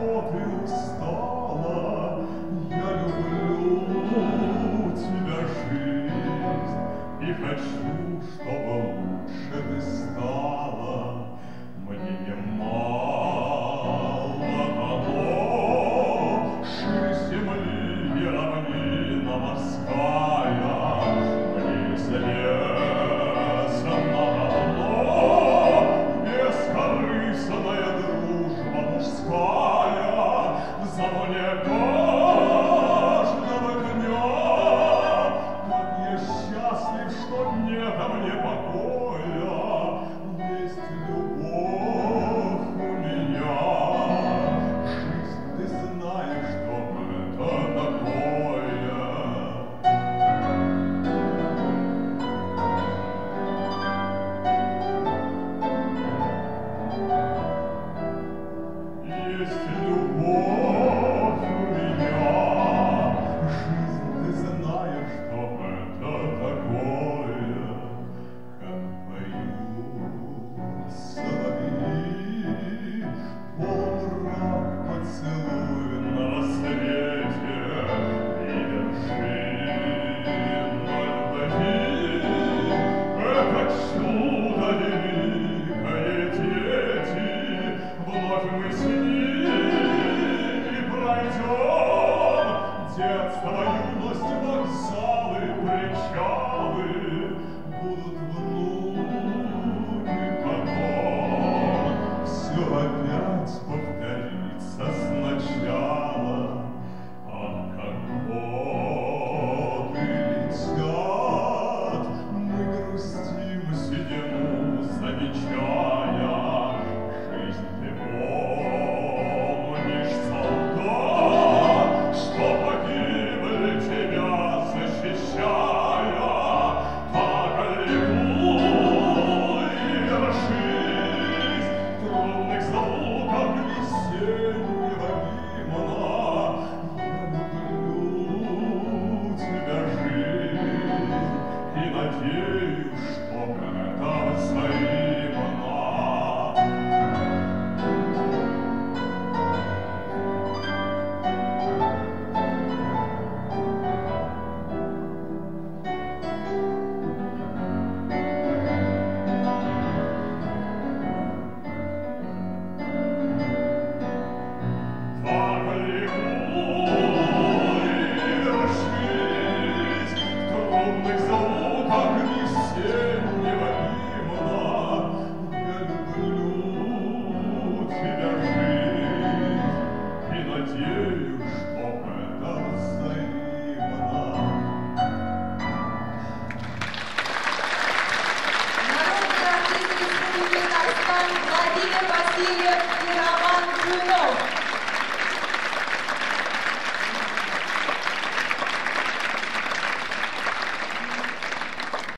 что ты устала, я люблю тебя, жизнь, и хочу, чтобы лучше ты стала. Мне немало дано, ширь земли и равнина морская, мне известно давно, бескорыстная дружба мужская, за мне каждого дня. Как я счастлив, что нет мне покоя, есть любовь у меня. Жизнь, ты знаешь, что это такое. Есть любовь у меня. Жизнь, ты знаешь, что это такое. Как поют соловьи, полумрак поцелуй на рассвете и вершина любви. Это чудо великое, дети, вновь мы с ними пройдем. Детство, юность, вокзалы, причалы, будут внуки потом. Все опять повторится сначала. Ах, как годы летят, мы грустим, седину замечая. Жизнь, ты помнишь, солдат, что погибли тебя защищая. Так ликует жизнь в трудных звуках весеннего гимна. Я люблю тебя, жизнь, и надеюсь, что это взаимно. Так ликует жизнь в трудных звуках весеннего гимна. Я люблю тебя, жизнь, и надеюсь, что это взаимно. Народный артист Республики Татарстан Владимир Васильев и